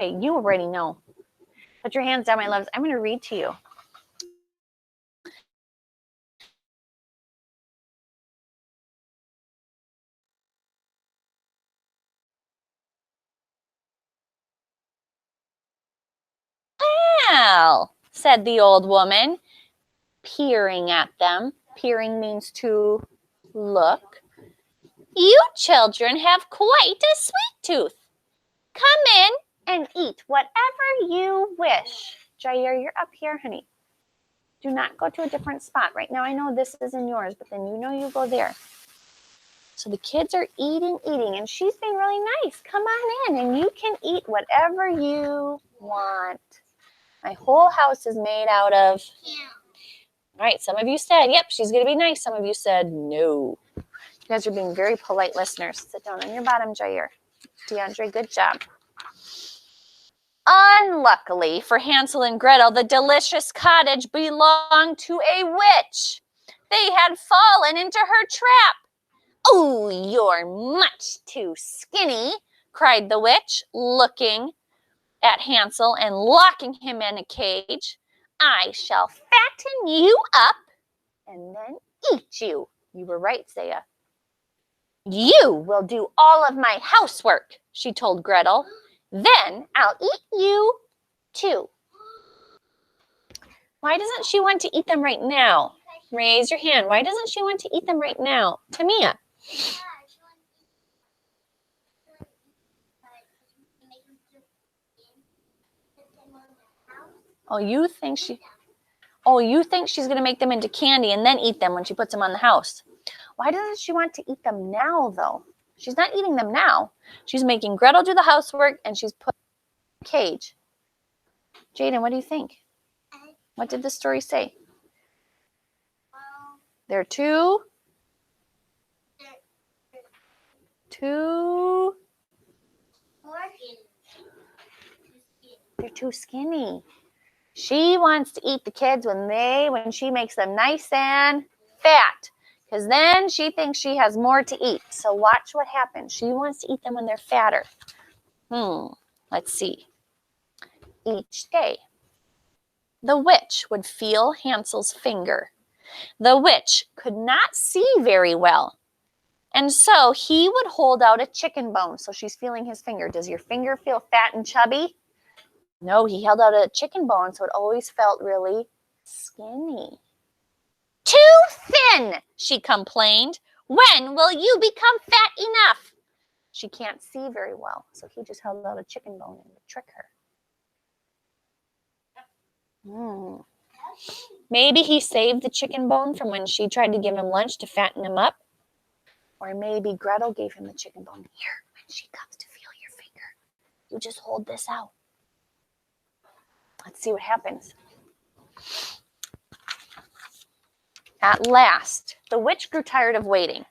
Okay, you already know. Put your hands down, my loves. I'm going to read to you. Well, said the old woman, peering at them. Peering means to look. You children have quite a sweet tooth. Come in and eat whatever you wish. Jair, you're up here, honey. Do not go to a different spot. Right now I know this isn't yours, but then you know you go there. So the kids are eating, and she's being really nice. Come on in and you can eat whatever you want. My whole house is made out of... Yeah. All right, some of you said, yep, she's going to be nice. Some of you said, no. You guys are being very polite listeners. Sit down on your bottom, Jair. DeAndre, good job. Unluckily for Hansel and Gretel, the delicious cottage belonged to a witch. They had fallen into her trap. Oh, you're much too skinny, cried the witch, looking at Hansel and locking him in a cage. I shall fatten you up and then eat you. You were right, Zaya. You will do all of my housework, she told Gretel. Then I'll eat you too. Why doesn't she want to eat them right now? Raise your hand. Why doesn't she want to eat them right now? Tamia. Oh, you think she's going to make them into candy and then eat them when she puts them on the house. Why doesn't she want to eat them now, though? She's not eating them now. She's making Gretel do the housework, and she's put in a cage. Jaden, what do you think? What did the story say? They're too skinny. She wants to eat the kids when she makes them nice and fat, because then she thinks she has more to eat. So watch what happens. She wants to eat them when they're fatter. Let's see. Each day, the witch would feel Hansel's finger. The witch could not see very well, and so he would hold out a chicken bone. So she's feeling his finger. Does your finger feel fat and chubby? No, he held out a chicken bone, so it always felt really skinny. Too thin, she complained. When will you become fat enough? She can't see very well, so he just held out a chicken bone and would trick her. Maybe he saved the chicken bone from when she tried to give him lunch to fatten him up. Or maybe Gretel gave him the chicken bone. Here, when she comes to feel your finger, you just hold this out. Let's see what happens. At last, the witch grew tired of waiting.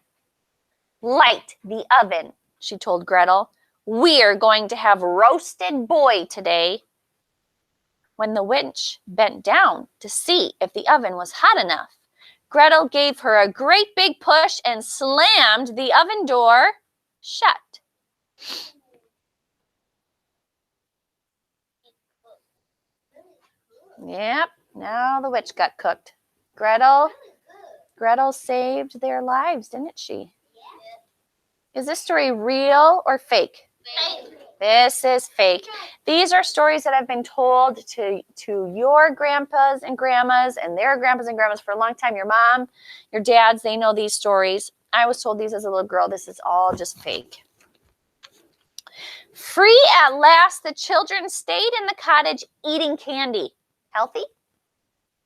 Light the oven, she told Gretel. We're going to have roasted boy today. When the witch bent down to see if the oven was hot enough, Gretel gave her a great big push and slammed the oven door shut. Yep, now the witch got cooked. Gretel saved their lives, didn't she? Is this story real or fake? Fake. This is fake. These are stories that have been told to your grandpas and grandmas and their grandpas and grandmas for a long time. Your mom, your dads, they know these stories. I was told these as a little girl. This is all just fake. Free at last, the children stayed in the cottage eating candy. Healthy?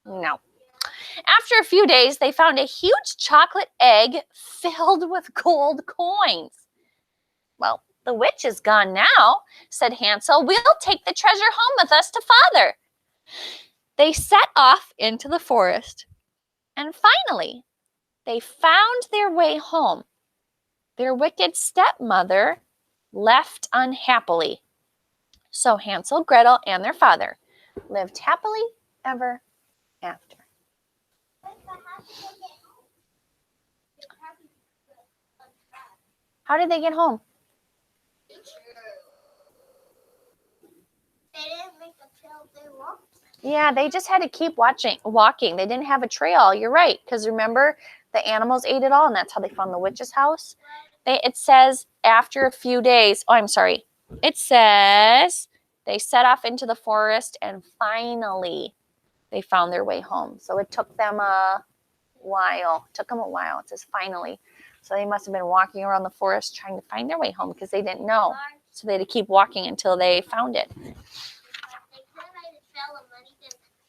No. After a few days, they found a huge chocolate egg filled with gold coins. Well, the witch is gone now, said Hansel. We'll take the treasure home with us to Father. They set off into the forest, and finally, they found their way home. Their wicked stepmother left unhappily. So Hansel, Gretel, and their father lived happily ever after. How did they get home? Yeah, they just had to keep walking. They didn't have a trail. You're right, because remember, the animals ate it all, and that's how they found the witch's house. It says after a few days. Oh, I'm sorry. It says they set off into the forest, and finally, they found their way home. So it took them a while. It took them a while. It says finally. So they must have been walking around the forest trying to find their way home because they didn't know. So they had to keep walking until they found it.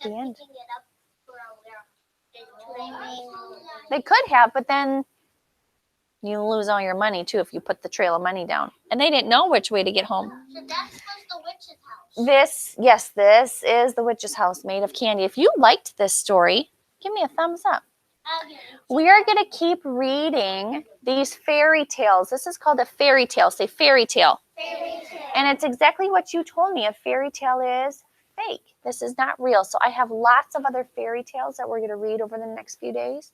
The end. They could have, but then you lose all your money too if you put the trail of money down. And they didn't know which way to get home. So that was the witch's house. This is the witch's house made of candy. If you liked this story, give me a thumbs up. We are going to keep reading these fairy tales. This is called a fairy tale. Say fairy tale. Fairy tale. And it's exactly what you told me. A fairy tale is fake. This is not real. So I have lots of other fairy tales that we're going to read over the next few days.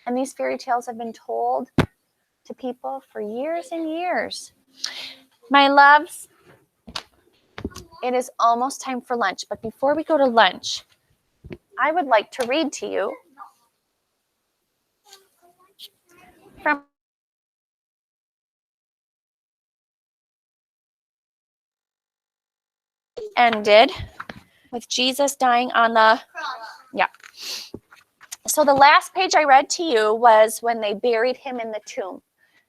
And these fairy tales have been told to people for years and years. My loves, it is almost time for lunch. But before we go to lunch, I would like to read to you from ended with Jesus dying on the Cross. So the last page I read to you was when they buried him in the tomb,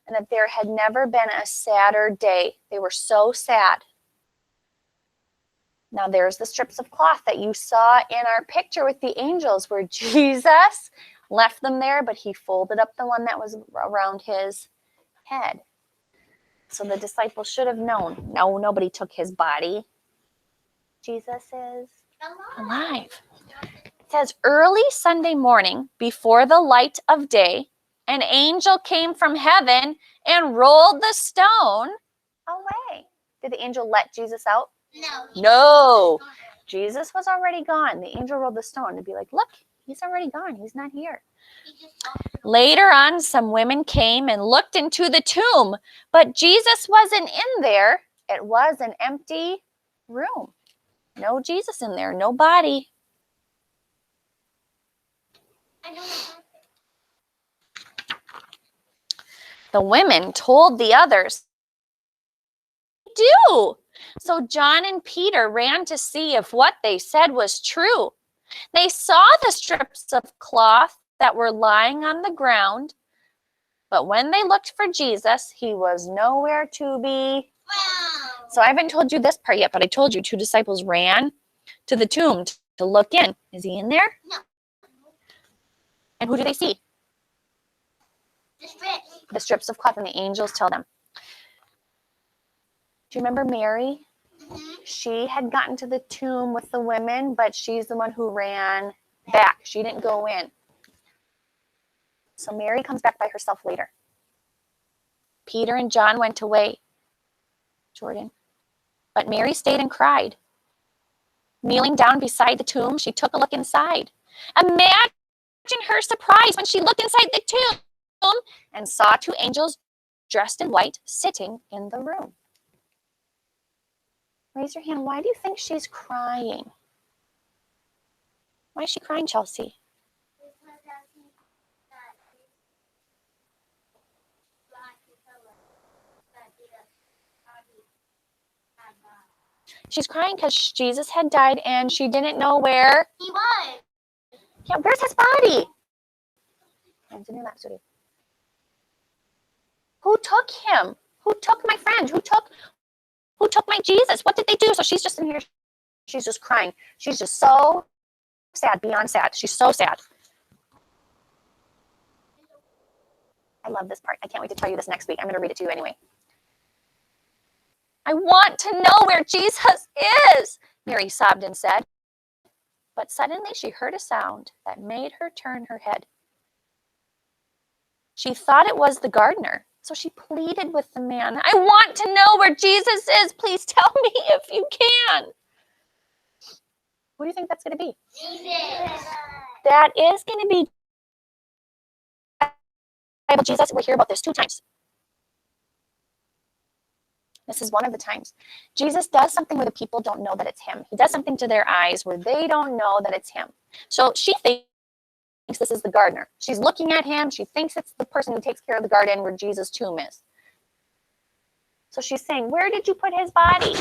and that there had never been a sadder day. They were so sad. Now there's the strips of cloth that you saw in our picture with the angels where Jesus left them there, but he folded up the one that was around his head. So the disciples should have known. No, nobody took his body. Jesus is alive. It says, early Sunday morning, before the light of day, an angel came from heaven and rolled the stone away. Did the angel let Jesus out? No. Jesus was already gone. The angel rolled the stone to be like, look, he's already gone. He's not here. Later on, some women came and looked into the tomb, but Jesus wasn't in there. It was an empty room. No Jesus in there, no body. The women told the others, do. So John and Peter ran to see if what they said was true. They saw the strips of cloth that were lying on the ground, but when they looked for Jesus, he was nowhere to be. Wow. So I haven't told you this part yet, but I told you 2 disciples ran to the tomb to look in. Is he in there? No. And who do they see? The strips. The strips of cloth, and the angels tell them. Do you remember Mary? Mm-hmm. She had gotten to the tomb with the women, but she's the one who ran back. She didn't go in. So Mary comes back by herself later. Peter and John went away, Jordan. But Mary stayed and cried. Kneeling down beside the tomb, she took a look inside. Imagine her surprise when she looked inside the tomb and saw 2 angels dressed in white sitting in the room. Raise your hand. Why do you think she's crying? Why is she crying, Chelsea? She's crying because Jesus had died and she didn't know where. He was. Yeah, where's his body? Hands in your lap, sweetie. Who took him? Who took my friend? Who took my Jesus? What did they do? So she's just in here. She's just crying. She's just so sad, beyond sad. She's so sad. I love this part. I can't wait to tell you this next week. I'm going to read it to you anyway. I want to know where Jesus is, Mary sobbed and said. But suddenly she heard a sound that made her turn her head. She thought it was the gardener, so she pleaded with the man. I want to know where Jesus is. Please tell me if you can. What do you think that's going to be? Jesus. That is going to be Jesus. We hear about this 2 times. This is one of the times. Jesus does something where the people don't know that it's him. He does something to their eyes where they don't know that it's him. So she thinks this is the gardener. She's looking at him. She thinks it's the person who takes care of the garden where Jesus' tomb is. So she's saying, where did you put his body?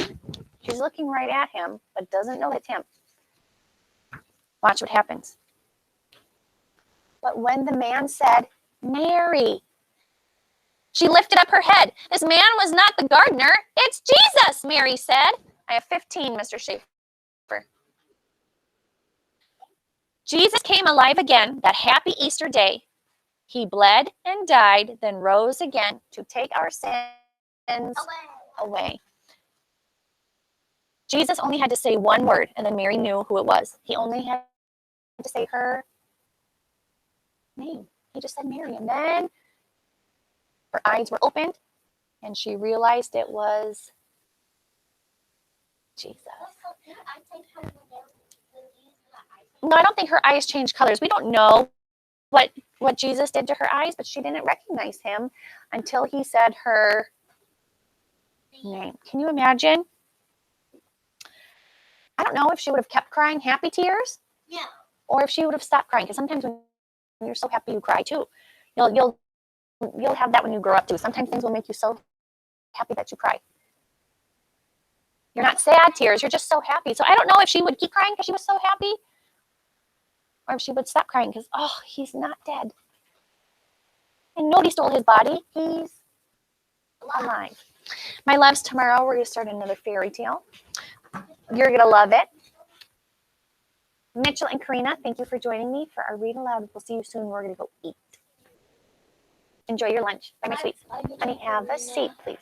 She's looking right at him, but doesn't know it's him. Watch what happens. But when the man said, Mary, she lifted up her head. This man was not the gardener. It's Jesus, Mary said. I have 15, Mr. Schaefer. Jesus came alive again that happy Easter day. He bled and died, then rose again to take our sins away. Jesus only had to say one word, and then Mary knew who it was. He only had to say her name. He just said Mary, and then her eyes were opened, and she realized it was Jesus. No, I don't think her eyes changed colors. We don't know what Jesus did to her eyes, but she didn't recognize him until he said her name. Can you imagine? I don't know if she would have kept crying happy tears, or if she would have stopped crying. Because sometimes when you're so happy, you cry too. You'll have that when you grow up too. Sometimes things will make you so happy that you cry. You're not sad tears. You're just so happy. So I don't know if she would keep crying because she was so happy, or if she would stop crying because, oh, he's not dead. And nobody stole his body. He's alive. My loves, tomorrow we're going to start another fairy tale. You're going to love it. Mitchell and Karina, thank you for joining me for our Read Aloud. We'll see you soon. We're going to go eat. Enjoy your lunch. Bye, my sweets. Honey, have a seat, please.